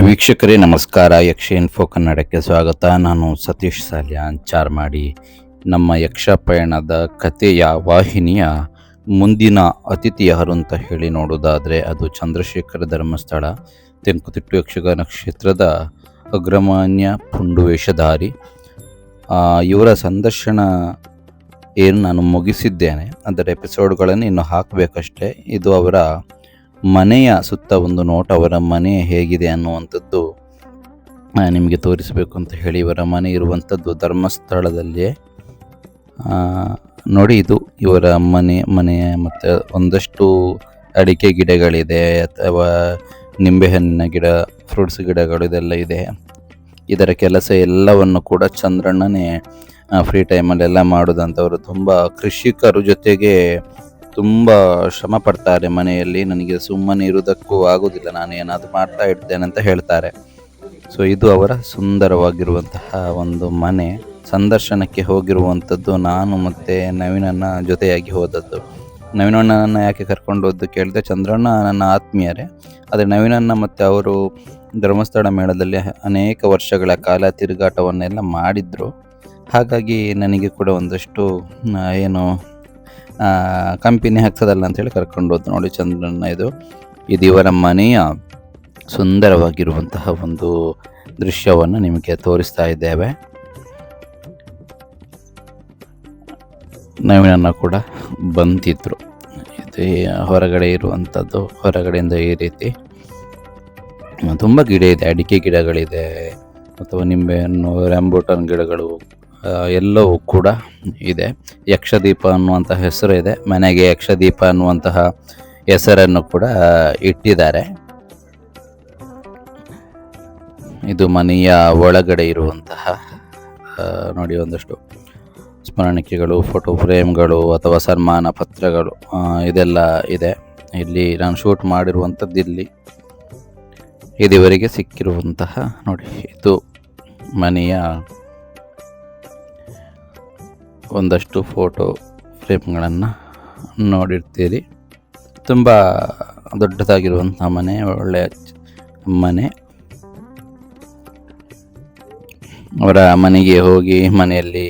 ವೀಕ್ಷಕರೇ ನಮಸ್ಕಾರ. ಯಕ್ಷ ಇನ್ಫೋ ಕನ್ನಡಕ್ಕೆ ಸ್ವಾಗತ. ನಾನು ಸತೀಶ್ ಸಾಲ್ಯಾನ್ ಚಾರ್ಮಾಡಿ. ನಮ್ಮ ಯಕ್ಷ ಪಯಣದ ಕಥೆಯ ವಾಹಿನಿಯ ಮುಂದಿನ ಅತಿಥಿ ಯಾರು ಅಂತ ಹೇಳಿ ನೋಡೋದಾದರೆ ಅದು ಚಂದ್ರಶೇಖರ ಧರ್ಮಸ್ಥಳ, ತೆಂಕುತಿಟ್ಟು ಯಕ್ಷಗಾನ ಕ್ಷೇತ್ರದ ಅಗ್ರಮಾನ್ಯ ಪುಂಡು ವೇಷಧಾರಿ. ಇವರ ಸಂದರ್ಶನ ಏನು ನಾನು ಮುಗಿಸಿದ್ದೇನೆ, ಅದರ ಎಪಿಸೋಡ್ಗಳನ್ನು ಇನ್ನು ಹಾಕಬೇಕಷ್ಟೇ. ಇದು ಅವರ ಮನೆಯ ಸುತ್ತ ಒಂದು ನೋಟ, ಅವರ ಮನೆ ಹೇಗಿದೆ ಅನ್ನುವಂಥದ್ದು ನಿಮಗೆ ತೋರಿಸಬೇಕು ಅಂತ ಹೇಳಿ. ಇವರ ಮನೆ ಇರುವಂಥದ್ದು ಧರ್ಮಸ್ಥಳದಲ್ಲಿಯೇ. ನೋಡಿ, ಇದು ಇವರ ಮನೆ ಮತ್ತು ಒಂದಷ್ಟು ಅಡಿಕೆ ಗಿಡಗಳಿದೆ, ಅಥವಾ ನಿಂಬೆಹಣ್ಣಿನ ಗಿಡ, ಫ್ರೂಟ್ಸ್ ಗಿಡಗಳು ಇದೆಲ್ಲ ಇದೆ. ಇದರ ಕೆಲಸ ಎಲ್ಲವನ್ನು ಕೂಡ ಚಂದ್ರಣ್ಣನೇ ಫ್ರೀ ಟೈಮಲ್ಲೆಲ್ಲ ಮಾಡೋದಂಥವರು. ತುಂಬ ಕೃಷಿಕರು ಜೊತೆಗೆ ತುಂಬ ಶ್ರಮ ಪಡ್ತಾರೆ ಮನೆಯಲ್ಲಿ. ನನಗೆ ಸುಮ್ಮನೆ ಇರುವುದಕ್ಕೂ ಆಗೋದಿಲ್ಲ, ನಾನು ಏನಾದರೂ ಮಾಡ್ತಾ ಇರ್ತೇನೆ ಅಂತ ಹೇಳ್ತಾರೆ. ಸೊ ಇದು ಅವರ ಸುಂದರವಾಗಿರುವಂತಹ ಒಂದು ಮನೆ. ಸಂದರ್ಶನಕ್ಕೆ ಹೋಗಿರುವಂಥದ್ದು ನಾನು ಮತ್ತು ನವೀನಣ್ಣ ಜೊತೆಯಾಗಿ ಹೋದದ್ದು. ನವೀನಣ್ಣನ ಯಾಕೆ ಕರ್ಕೊಂಡು ಹೋದ್ದು ಕೇಳಿದೆ, ಚಂದ್ರಣ್ಣ ನನ್ನ ಆತ್ಮೀಯರೇ. ಆದರೆ ನವೀನಣ್ಣ ಮತ್ತು ಅವರು ಧರ್ಮಸ್ಥಳ ಮೇಳದಲ್ಲಿ ಅನೇಕ ವರ್ಷಗಳ ಕಾಲ ತಿರುಗಾಟವನ್ನೆಲ್ಲ ಮಾಡಿದರು. ಹಾಗಾಗಿ ನನಗೆ ಕೂಡ ಒಂದಷ್ಟು ಕಂಪನಿ ಆಗ್ತದಲ್ಲ ಅಂತೇಳಿ ಕರ್ಕೊಂಡು ಹೋದ್ದು. ನೋಡಿ ಚಂದ್ರಣ್ಣ, ಇದು ಇವರ ಮನೆಯ ಸುಂದರವಾಗಿರುವಂತಹ ಒಂದು ದೃಶ್ಯವನ್ನು ನಿಮಗೆ ತೋರಿಸ್ತಾ ಇದ್ದೇವೆ. ನವೀನಣ್ಣ ಕೂಡ ಬಂದಿದ್ರು. ಇದು ಹೊರಗಡೆ ಇರುವಂಥದ್ದು. ಹೊರಗಡೆಯಿಂದ ಈ ರೀತಿ ತುಂಬ ಗಿಡ ಇದೆ, ಅಡಿಕೆ ಗಿಡಗಳಿದೆ, ಅಥವಾ ನಿಂಬೆಹಣ್ಣು, ರಂಬೂಟನ್ ಗಿಡಗಳು ಎಲ್ಲವೂ ಕೂಡ ಇದೆ. ಯಕ್ಷದೀಪ ಅನ್ನುವಂತಹ ಹೆಸರು ಇದೆ. ಮನೆಗೆ ಯಕ್ಷದೀಪ ಅನ್ನುವಂತಹ ಹೆಸರನ್ನು ಕೂಡ ಇಟ್ಟಿದ್ದಾರೆ. ಇದು ಮನೆಯ ಒಳಗಡೆ ಇರುವಂತಹ ನೋಡಿ, ಒಂದಷ್ಟು ಸ್ಮರಣಿಕೆಗಳು, ಫೋಟೋ ಫ್ರೇಮ್ಗಳು ಅಥವಾ ಸನ್ಮಾನ ಪತ್ರಗಳು ಇದೆಲ್ಲ ಇದೆ. ಇಲ್ಲಿ ನಾನು ಶೂಟ್ ಮಾಡಿರುವಂಥದ್ದು ಇದುವರೆಗೆ ಸಿಕ್ಕಿರುವಂತಹ ನೋಡಿ, ಇದು ಮನೆಯ ಒಂದಷ್ಟು ಫೋಟೋ ಫ್ರೇಮ್ಗಳನ್ನು ನೋಡಿರ್ತೀರಿ. ತುಂಬ ದೊಡ್ಡದಾಗಿರುವಂಥ ಮನೆ, ಒಳ್ಳೆಯ ಮನೆ. ಅವರ ಮನೆಗೆ ಹೋಗಿ ಮನೆಯಲ್ಲಿ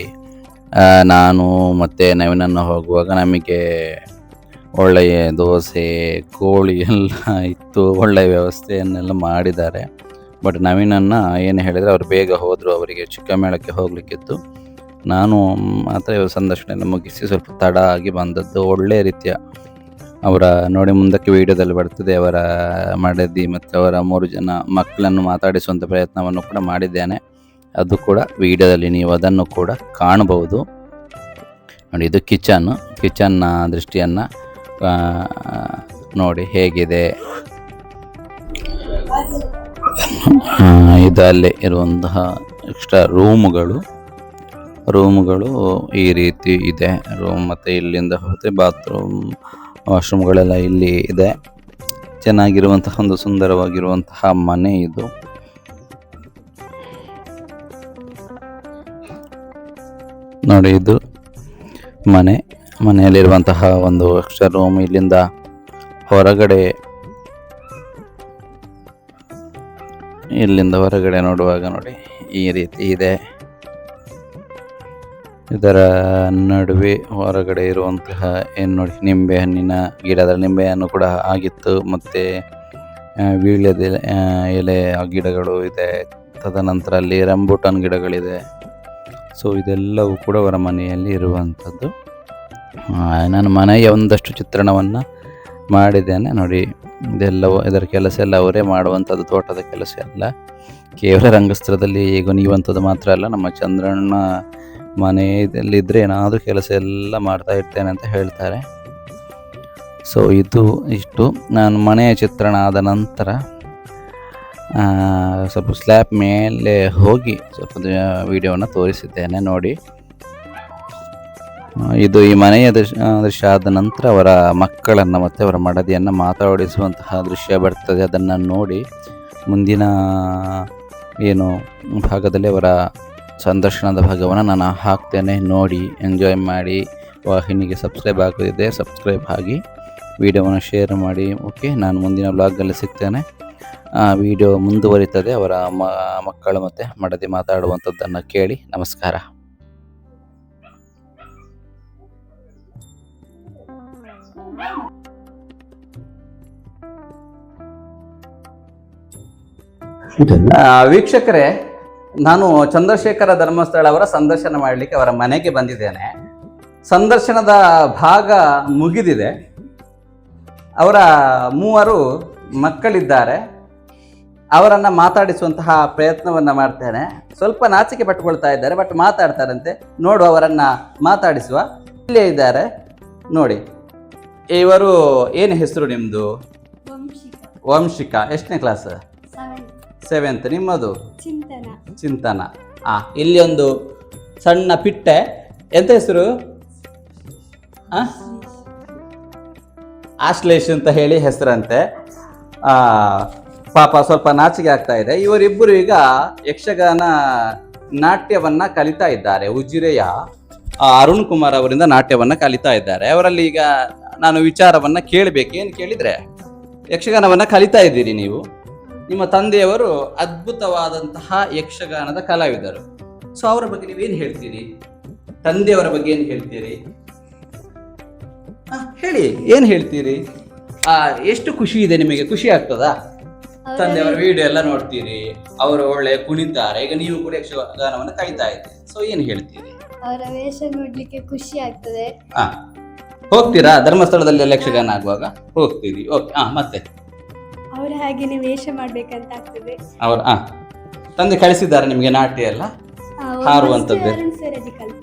ನಾನು ಮತ್ತು ನವೀನಣ್ಣ ಹೋಗುವಾಗ ನಮಗೆ ಒಳ್ಳೆಯ ದೋಸೆ, ಕೋಳಿ ಎಲ್ಲ ಇತ್ತು. ಒಳ್ಳೆಯ ವ್ಯವಸ್ಥೆಯನ್ನೆಲ್ಲ ಮಾಡಿದ್ದಾರೆ. ಬಟ್ ನವೀನಣ್ಣ ಏನು ಹೇಳಿದರೆ, ಅವರು ಬೇಗ ಹೋದರು, ಅವರಿಗೆ ಚಿಕ್ಕಮೇಳಕ್ಕೆ ಹೋಗಲಿಕ್ಕಿತ್ತು. ನಾನು ಮಾತ್ರ ಸಂದರ್ಶನ ಮುಗಿಸಿ ಸ್ವಲ್ಪ ತಡ ಆಗಿ ಬಂದದ್ದು. ಒಳ್ಳೆಯ ರೀತಿಯ ಅವರ ನೋಡಿ, ಮುಂದಕ್ಕೆ ವಿಡಿಯೋದಲ್ಲಿ ಬರ್ತದೆ, ಅವರ ಮಡದಿ ಮತ್ತು ಅವರ 3 ಜನ ಮಕ್ಕಳನ್ನು ಮಾತಾಡಿಸುವಂಥ ಪ್ರಯತ್ನವನ್ನು ಕೂಡ ಮಾಡಿದ್ದೇನೆ. ಅದು ಕೂಡ ವಿಡಿಯೋದಲ್ಲಿ ನೀವು ಅದನ್ನು ಕೂಡ ಕಾಣಬಹುದು. ನೋಡಿ, ಇದು ಕಿಚನ್ನ ದೃಷ್ಟಿಯನ್ನು ನೋಡಿ ಹೇಗಿದೆ. ಇದು ಅಲ್ಲೇ ಇರುವಂತಹ ಎಕ್ಸ್ಟ್ರಾ ರೂಮುಗಳು ಈ ರೀತಿ ಇದೆ. ರೂಮ್ ಮತ್ತು ಇಲ್ಲಿಂದ ಹೋದರೆ ಬಾತ್ರೂಮ್, ವಾಶ್ರೂಮ್ಗಳೆಲ್ಲ ಇಲ್ಲಿ ಇದೆ. ಚೆನ್ನಾಗಿರುವಂತಹ ಒಂದು ಸುಂದರವಾಗಿರುವಂತಹ ಮನೆ ಇದು. ನೋಡಿ, ಇದು ಮನೆಯಲ್ಲಿರುವಂತಹ ಒಂದು ಎಕ್ಸ್ಟ್ರಾ ರೂಮ್. ಇಲ್ಲಿಂದ ಹೊರಗಡೆ ನೋಡುವಾಗ ನೋಡಿ ಈ ರೀತಿ ಇದೆ. ಇದರ ನಡುವೆ ಹೊರಗಡೆ ಇರುವಂತಹ ಏನು ನೋಡಿ, ನಿಂಬೆಹಣ್ಣಿನ ಗಿಡದ ನಿಂಬೆಹಣ್ಣು ಕೂಡ ಆಗಿತ್ತು, ಮತ್ತು ವೀಳ್ಯದ ಎಲೆ ಗಿಡಗಳು ಇದೆ. ತದನಂತರ ಅಲ್ಲಿ ರಂಬೂಟಾನ್ ಗಿಡಗಳಿದೆ. ಸೊ ಇದೆಲ್ಲವೂ ಕೂಡ ಅವರ ಮನೆಯಲ್ಲಿ ಇರುವಂಥದ್ದು. ನಾನು ಮನೆಯ ಒಂದಷ್ಟು ಚಿತ್ರಣವನ್ನು ಮಾಡಿದ್ದೇನೆ. ನೋಡಿ, ಇದರ ಕೆಲಸ ಎಲ್ಲ ಅವರೇ ಮಾಡುವಂಥದ್ದು, ತೋಟದ ಕೆಲಸ ಎಲ್ಲ. ಕೇವಲ ರಂಗಸ್ಥಳದಲ್ಲಿ ನೀವಂಥದ್ದು ಮಾತ್ರ ಅಲ್ಲ, ನಮ್ಮ ಚಂದ್ರಣ್ಣ ಮನೆಯಲ್ಲಿದ್ದರೆ ಏನಾದರೂ ಕೆಲಸ ಎಲ್ಲ ಮಾಡ್ತಾ ಇರ್ತೇನೆ ಅಂತ ಹೇಳ್ತಾರೆ. ಸೊ ಇಷ್ಟು ನಾನು ಮನೆಯ ಚಿತ್ರಣ ಆದ ನಂತರ ಸ್ವಲ್ಪ ಸ್ಲ್ಯಾಬ್ ಮೇಲೆ ಹೋಗಿ ಸ್ವಲ್ಪ ವಿಡಿಯೋವನ್ನು ತೋರಿಸಿದ್ದೇನೆ. ನೋಡಿ, ಇದು ಈ ಮನೆಯ ದೃಶ್ಯ ಆದ ನಂತರ ಅವರ ಮಕ್ಕಳನ್ನು ಮತ್ತು ಅವರ ಮಡದಿಯನ್ನು ಮಾತಾಡಿಸುವಂತಹ ದೃಶ್ಯ ಬರ್ತದೆ. ಅದನ್ನು ನೋಡಿ ಮುಂದಿನ ಭಾಗದಲ್ಲಿ ಅವರ ಸಂದರ್ಶನದ ಭಾಗವನ್ನು ನಾನು ಹಾಕ್ತೇನೆ. ನೋಡಿ, ಎಂಜಾಯ್ ಮಾಡಿ. ವಾಹಿನಿಗೆ ಸಬ್ಸ್ಕ್ರೈಬ್ ಆಗದಿದೆ, ಸಬ್ಸ್ಕ್ರೈಬ್ ಆಗಿ, ವಿಡಿಯೋವನ್ನು ಶೇರ್ ಮಾಡಿ. ಓಕೆ, ನಾನು ಮುಂದಿನ ಬ್ಲಾಗಲ್ಲಿ ಸಿಗ್ತೇನೆ. ವಿಡಿಯೋ ಮುಂದುವರಿತದೆ. ಅವರ ಮಕ್ಕಳು ಮತ್ತು ಮಡದಿ ಮಾತಾಡುವಂಥದ್ದನ್ನು ಕೇಳಿ. ನಮಸ್ಕಾರ. ವೀಕ್ಷಕರೇ, ನಾನು ಚಂದ್ರಶೇಖರ ಧರ್ಮಸ್ಥಳ ಅವರ ಸಂದರ್ಶನ ಮಾಡಲಿಕ್ಕೆ ಅವರ ಮನೆಗೆ ಬಂದಿದ್ದೇನೆ. ಸಂದರ್ಶನದ ಭಾಗ ಮುಗಿದಿದೆ. ಅವರ 3 ಮಕ್ಕಳಿದ್ದಾರೆ. ಅವರನ್ನು ಮಾತಾಡಿಸುವಂತಹ ಪ್ರಯತ್ನವನ್ನು ಮಾಡ್ತೇನೆ. ಸ್ವಲ್ಪ ನಾಚಿಕೆ ಪಟ್ಟುಕೊಳ್ತಾ ಇದ್ದಾರೆ, ಬಟ್ ಮಾತಾಡ್ತಾರಂತೆ. ನೋಡು, ಅವರನ್ನು ಮಾತಾಡಿಸುವ. ಇಲ್ಲೇ ಇದ್ದಾರೆ ನೋಡಿ. ಇವರು ಏನು ಹೆಸರು ನಿಮ್ಮದು? ವಂಶಿಕಾ. ಎಷ್ಟನೇ ಕ್ಲಾಸ್? 7th. ನಿಮ್ಮದು? ಚಿಂತನ. ಇಲ್ಲಿ ಒಂದು ಸಣ್ಣ ಪಿಟ್ಟೆ. ಎಂತ ಹೆಸರು? ಆಶ್ಲೇಷ್ ಅಂತ ಹೇಳಿ ಹೆಸರಂತೆ. ಪಾಪ ಸ್ವಲ್ಪ ನಾಚಿಕೆ ಆಗ್ತಾ ಇದೆ. ಇವರಿಬ್ಬರು ಈಗ ಯಕ್ಷಗಾನ ನಾಟ್ಯವನ್ನ ಕಲಿತಾ ಇದ್ದಾರೆ. ಉಜಿರೆಯ ಅರುಣ್ ಕುಮಾರ್ ಅವರಿಂದ ನಾಟ್ಯವನ್ನ ಕಲಿತಾ ಇದ್ದಾರೆ. ಅವರಲ್ಲಿ ಈಗ ನಾನು ವಿಚಾರವನ್ನ ಕೇಳಬೇಕು. ಏನು ಕೇಳಿದ್ರೆ, ಯಕ್ಷಗಾನವನ್ನ ಕಲಿತಾ ಇದ್ದೀರಿ ನೀವು. ನಿಮ್ಮ ತಂದೆಯವರು ಅದ್ಭುತವಾದಂತಹ ಯಕ್ಷಗಾನದ ಕಲಾವಿದರು. ಸೊ ಅವರ ಬಗ್ಗೆ ನೀವೇನು ಹೇಳ್ತೀರಿ? ತಂದೆಯವರ ಬಗ್ಗೆ ಏನು ಹೇಳ್ತೀರಿ? ಹೇಳಿ, ಏನು ಹೇಳ್ತೀರಿ? ಎಷ್ಟು ಖುಷಿ ಇದೆ ನಿಮಗೆ? ಖುಷಿ ಆಗ್ತದಾ? ತಂದೆಯವರ ವಿಡಿಯೋ ಎಲ್ಲ ನೋಡ್ತೀರಿ, ಅವರು ಒಳ್ಳೆ ಕುಣಿತಾರೆ. ಈಗ ನೀವು ಕೂಡ ಯಕ್ಷಗಾನವನ್ನು ಕಲಿತಾ ಇದ್ದೀರಿ. ಸೊ ಏನು ಹೇಳ್ತೀರಿ? ಅವರ ವೇಷ ನೋಡ್ಲಿಕ್ಕೆ ಖುಷಿ ಆಗ್ತದೆ. ಹೋಗ್ತೀರಾ ಧರ್ಮಸ್ಥಳದಲ್ಲಿ ಯಕ್ಷಗಾನ ಆಗುವಾಗ? ಹೋಗ್ತೀರಿ. ಓಕೆ. ಮತ್ತೆ ಅವರ ಹಾಗೇನೆ ವೇಷ ಮಾಡ್ಬೇಕಂತ ಆಗ್ತದೆ. ಅವ್ರ ತಂದೆ ಕಳಿಸಿದ್ದಾರೆ ನಿಮ್ಗೆ ನಾಟ್ಯ ಎಲ್ಲ ಹಾರುವಂತದ್ದು?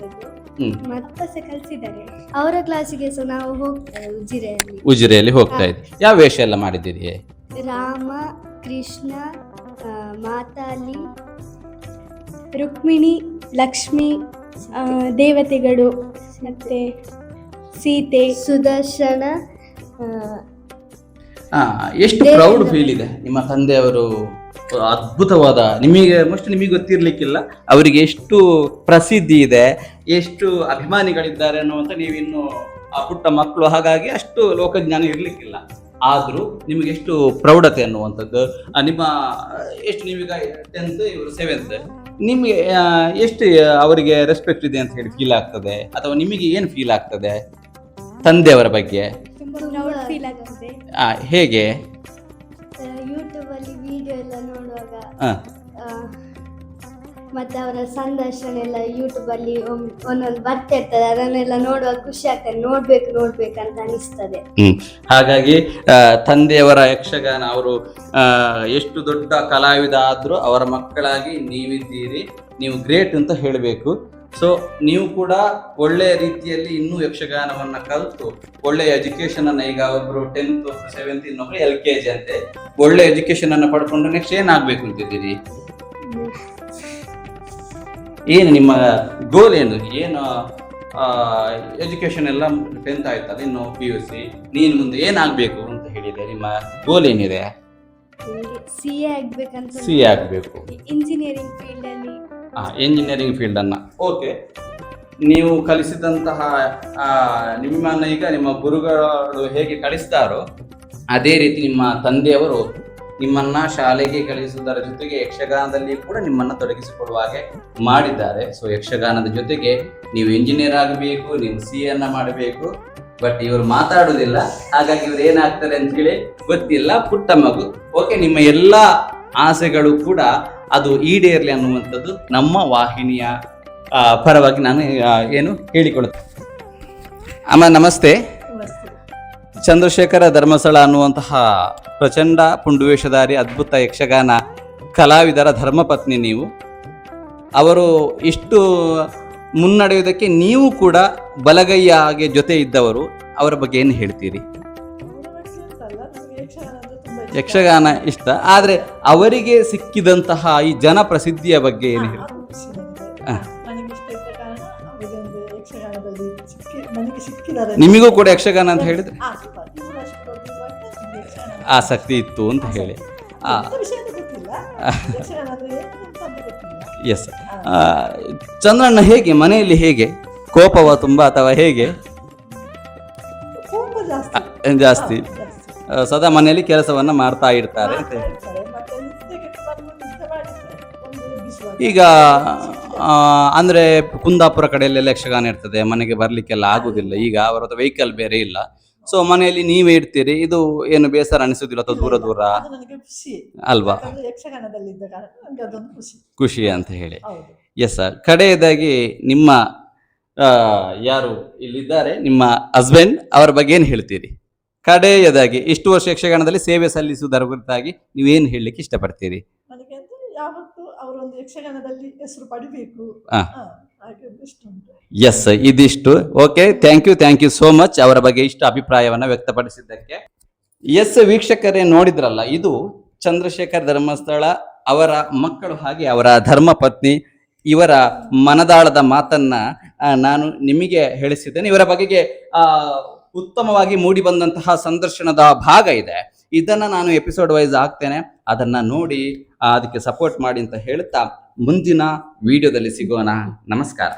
ಮತ್ತೆ ಕಲಿಸಿದ್ದಾರೆ. ಅವರ ಕ್ಲಾಸಿಗೆ ಸಹ ನಾವು ಹೋಗ್ತೇವೆ. ಉಜಿರೆಯಲ್ಲಿ ಹೋಗ್ತಾ ಇದ್ವಿ. ಯಾವ ವೇಷ ಎಲ್ಲ ಮಾಡಿದ್ದೀರಿ? ರಾಮ, ಕೃಷ್ಣ, ಮಾತಾಲಿ, ರುಕ್ಮಿಣಿ, ಲಕ್ಷ್ಮಿ, ದೇವತೆಗಳು, ಮತ್ತೆ ಸೀತೆ, ಸುದರ್ಶನ. ಎಷ್ಟು ಪ್ರೌಡ್ ಫೀಲ್ ಇದೆ. ನಿಮ್ಮ ತಂದೆಯವರು ಅದ್ಭುತವಾದ, ನಿಮಗೆ ಗೊತ್ತಿರ್ಲಿಕ್ಕಿಲ್ಲ ಅವರಿಗೆ ಎಷ್ಟು ಪ್ರಸಿದ್ಧಿ ಇದೆ, ಎಷ್ಟು ಅಭಿಮಾನಿಗಳಿದ್ದಾರೆ ಅನ್ನುವಂಥ. ನೀವಿನ್ನು ಆ ಪುಟ್ಟ ಮಕ್ಕಳು, ಹಾಗಾಗಿ ಅಷ್ಟು ಲೋಕಜ್ಞಾನ ಇರ್ಲಿಕ್ಕಿಲ್ಲ. ಆದರೂ ನಿಮಗೆ ಎಷ್ಟು ಪ್ರೌಢತೆ ಅನ್ನುವಂಥದ್ದು. ನಿಮ್ಮ ಎಷ್ಟು, ನೀವೀಗ 10th, ಇವರು 7th. ನಿಮಗೆ ಎಷ್ಟು ಅವರಿಗೆ ರೆಸ್ಪೆಕ್ಟ್ ಇದೆ ಅಂತ ಹೇಳಿ ಫೀಲ್ ಆಗ್ತದೆ? ಅಥವಾ ನಿಮಗೆ ಏನು ಫೀಲ್ ಆಗ್ತದೆ ತಂದೆಯವರ ಬಗ್ಗೆ? ಹೇಗೆ? ಯೂಟ್ಯೂಬ್ ಅಲ್ಲಿ ವಿಡಿಯೋ ಎಲ್ಲ ನೋಡುವಾಗ, ಮತ್ತೆ ಅವರ ಸಂದರ್ಶನ ಎಲ್ಲ ಯೂಟ್ಯೂಬ್ ಅಲ್ಲಿ ಒಂದೊಂದು ಬರ್ತಾ ಇರ್ತದೆ. ಅದನ್ನೆಲ್ಲ ನೋಡುವಾಗ ಖುಷಿ ಆಗ್ತದೆ. ನೋಡ್ಬೇಕಂತ ಅನಿಸ್ತದೆ. ಹಾಗಾಗಿ ತಂದೆಯವರ ಯಕ್ಷಗಾನ, ಅವರು ಎಷ್ಟು ದೊಡ್ಡ ಕಲಾವಿದ ಆದ್ರೂ ಅವರ ಮಕ್ಕಳಾಗಿ ನೀವಿದ್ದೀರಿ. ನೀವು ಗ್ರೇಟ್ ಅಂತ ಹೇಳಬೇಕು. ಸೊ ನೀವು ಕೂಡ ಒಳ್ಳೆಯ ರೀತಿಯಲ್ಲಿ ಇನ್ನೂ ಯಕ್ಷಗಾನವನ್ನ ಕಲಿತು ಒಳ್ಳೆಯ ಎಜುಕೇಶನ್ ಅನ್ನ, ಈಗ ಒಬ್ರು 10th, 7th, ಇನ್ನೊಬ್ರು LKG ಅಂತೆ, ಒಳ್ಳೆ ಎಜುಕೇಶನ್ ಅನ್ನ ಪಡ್ಕೊಂಡು ನೆಕ್ಸ್ಟ್ ಏನಾಗ್ಬೇಕು ಅಂತಿದ್ದೀರಿ? ಏನು ನಿಮ್ಮ ಗೋಲ್ ಏನು? ಎಜುಕೇಶನ್ ಎಲ್ಲ 10th ಆಯ್ತಲ್ಲ, ಇನ್ನು PUC, ನೀನು ಮುಂದೆ ಏನಾಗಬೇಕು ಅಂತ ಹೇಳಿದೆ? ನಿಮ್ಮ ಗೋಲ್ ಏನಿದೆ? CA ಆಗ್ಬೇಕಂತ. CA ಆಗಬೇಕು. ಇಂಜಿನಿಯರಿಂಗ್ ಫೀಲ್ಡ್ ಅಲ್ಲಿ. ಇಂಜಿನಿಯರಿಂಗ್ ಫೀಲ್ಡ್ ಅನ್ನ. ಓಕೆ. ನೀವು ಕಲಿಸಿದಂತಹ ನಿಮ್ಮನ್ನ ಈಗ ನಿಮ್ಮ ಗುರುಗಳು ಹೇಗೆ ಕಲಿಸ್ತಾರೋ ಅದೇ ರೀತಿ ನಿಮ್ಮ ತಂದೆಯವರು ನಿಮ್ಮನ್ನ ಶಾಲೆಗೆ ಕಲಿಸುವುದರ ಜೊತೆಗೆ ಯಕ್ಷಗಾನದಲ್ಲಿ ಕೂಡ ನಿಮ್ಮನ್ನ ತೊಡಗಿಸಿಕೊಳ್ಳುವ ಹಾಗೆ ಮಾಡಿದ್ದಾರೆ. ಸೊ ಯಕ್ಷಗಾನದ ಜೊತೆಗೆ ನೀವು ಇಂಜಿನಿಯರ್ ಆಗಬೇಕು, ನೀವು CA ಅನ್ನ ಮಾಡಬೇಕು. ಬಟ್ ಇವರು ಮಾತಾಡುವುದಿಲ್ಲ, ಹಾಗಾಗಿ ಇವ್ರು ಏನಾಗ್ತಾರೆ ಅಂತ ಹೇಳಿ ಗೊತ್ತಿಲ್ಲ. ಪುಟ್ಟ ಮಗು. ಓಕೆ, ನಿಮ್ಮ ಎಲ್ಲ ಆಸೆಗಳು ಕೂಡ ಅದು ಈಡೇರಲಿ ಅನ್ನುವಂಥದ್ದು ನಮ್ಮ ವಾಹಿನಿಯ ಪರವಾಗಿ ನಾನು ಏನು ಹೇಳಿಕೊಳ್ಳುತ್ತೇನೆ. ಅಮ್ಮ ನಮಸ್ತೆ. ಚಂದ್ರಶೇಖರ ಧರ್ಮಸ್ಥಳ ಅನ್ನುವಂತಹ ಪ್ರಚಂಡ ಪುಂಡುವೇಷಧಾರಿ ಅದ್ಭುತ ಯಕ್ಷಗಾನ ಕಲಾವಿದರ ಧರ್ಮಪತ್ನಿ ನೀವು. ಅವರು ಇಷ್ಟು ಮುನ್ನಡೆಯುವುದಕ್ಕೆ ನೀವು ಕೂಡ ಬಲಗೈಯ ಹಾಗೆ ಜೊತೆ ಇದ್ದವರು. ಅವರ ಬಗ್ಗೆ ಏನು ಹೇಳ್ತೀರಿ? ಯಕ್ಷಗಾನ ಇಷ್ಟ, ಆದರೆ ಅವರಿಗೆ ಸಿಕ್ಕಿದಂತಹ ಈ ಜನಪ್ರಸಿದ್ಧಿಯ ಬಗ್ಗೆ ಏನು ಹೇಳಿ? ನಿಮಗೂ ಕೂಡ ಯಕ್ಷಗಾನ ಅಂತ ಹೇಳಿದ್ರೆ ಆಸಕ್ತಿ ಇತ್ತು ಅಂತ ಹೇಳಿ. ಎಸ್. ಚಂದ್ರಣ್ಣ ಹೇಗೆ ಮನೆಯಲ್ಲಿ, ಹೇಗೆ ಕೋಪವ ತುಂಬಾ ಅಥವಾ ಹೇಗೆ? ಜಾಸ್ತಿ. ಸದಾ ಮನೆಯಲ್ಲಿ ಕೆಲಸವನ್ನ ಮಾಡ್ತಾ ಇರ್ತಾರೆ ಅಂತ ಹೇಳಿ. ಮಾಡ್ತಾ ಇರ್ತಾರೆ. ಮತ್ತೆ ನಿತ್ಯಕ್ಕೆ ಬಂದು ನಿತ್ಯ ಮಾಡಿರ್ತಾರೆ. ಒಂದು ಎಬ್ಬಿಸುವಾಗ. ಈಗ ಅಂದ್ರೆ ಕುಂದಾಪುರ ಕಡೆಯಲ್ಲೆಲ್ಲ ಯಕ್ಷಗಾನ ಇರ್ತದೆ, ಮನೆಗೆ ಬರ್ಲಿಕ್ಕೆಲ್ಲ ಆಗುದಿಲ್ಲ. ಈಗ ಅವರ ಹತ್ರ ವೆಹಿಕಲ್ ಬೇರೆ ಇಲ್ಲ. ಸೊ ಮನೆಯಲ್ಲಿ ನೀವೇ ಇಡ್ತೀರಿ. ಇದು ಏನು ಬೇಸರ ಅನಿಸುದಿಲ್ಲ ಅಥವಾ ದೂರ ದೂರ ಅದು ನನಗೆ ಖುಷಿ ಅಲ್ವಾ? ಯಾಕಂದ್ರೆ ಯಕ್ಷಗಾನದಲ್ಲಿ ಇದ್ದ ಕಾರಣ ನನಗೆ ಅದೊಂದು ಖುಷಿ. ಖುಷಿ ಅಂತ ಹೇಳಿ. ಹೌದು. Yes sir. ಕಡೆಯದಾಗಿ ನಿಮ್ಮ ಯಾರು ಇಲ್ಲಿದ್ದಾರೆ ನಿಮ್ಮ ಹಸ್ಬೆಂಡ್ ಅವರ ಬಗ್ಗೆ ಏನು ಹೇಳ್ತೀರಿ? ಕಡೆಯದಾಗಿ ಇಷ್ಟು ವರ್ಷ ಯಕ್ಷಗಾನದಲ್ಲಿ ಸೇವೆ ಸಲ್ಲಿಸುವುದರ ಕುರಿತಾಗಿ ನೀವೇನು ಹೇಳಲಿಕ್ಕೆ ಇಷ್ಟಪಡ್ತೀರಿ? ನನಗೆ ಅಂದ್ರೆ ಯಾವತ್ತು ಅವರೊಂದು ಯಕ್ಷಗಾನದಲ್ಲಿ ಹೆಸರು ಪಡಿಬೇಕು. ಹಾ. ಹಾಗೆ ಒಂದು ಇಷ್ಟ ಉಂಟು. ಎಸ್, ಇದಿಷ್ಟು. Okay, thank you so much ಅವರ ಬಗ್ಗೆ ಇಷ್ಟು ಅಭಿಪ್ರಾಯವನ್ನ ವ್ಯಕ್ತಪಡಿಸಿದ್ದಕ್ಕೆ. ಎಸ್ ವೀಕ್ಷಕರೇ, ನೋಡಿದ್ರಲ್ಲ, ಇದು ಚಂದ್ರಶೇಖರ್ ಧರ್ಮಸ್ಥಳ ಅವರ ಮಕ್ಕಳು ಹಾಗೆ ಅವರ ಧರ್ಮಪತ್ನಿ ಇವರ ಮನದಾಳದ ಮಾತನ್ನ ನಾನು ನಿಮಗೆ ಹೇಳಿಸಿದ್ದೇನೆ. ಇವರ ಬಗೆಗೆ ಉತ್ತಮವಾಗಿ ಮೂಡಿ ಬಂದಂತಹ ಸಂದರ್ಶನದ ಭಾಗ ಇದೆ. ಇದನ್ನ ನಾನು ಎಪಿಸೋಡ್ ವೈಸ್ ಹಾಕ್ತೇನೆ, ಅದನ್ನ ನೋಡಿ ಅದಕ್ಕೆ ಸಪೋರ್ಟ್ ಮಾಡಿ ಅಂತ ಹೇಳ್ತಾ ಮುಂದಿನ ವಿಡಿಯೋದಲ್ಲಿ ಸಿಗೋಣ. ನಮಸ್ಕಾರ.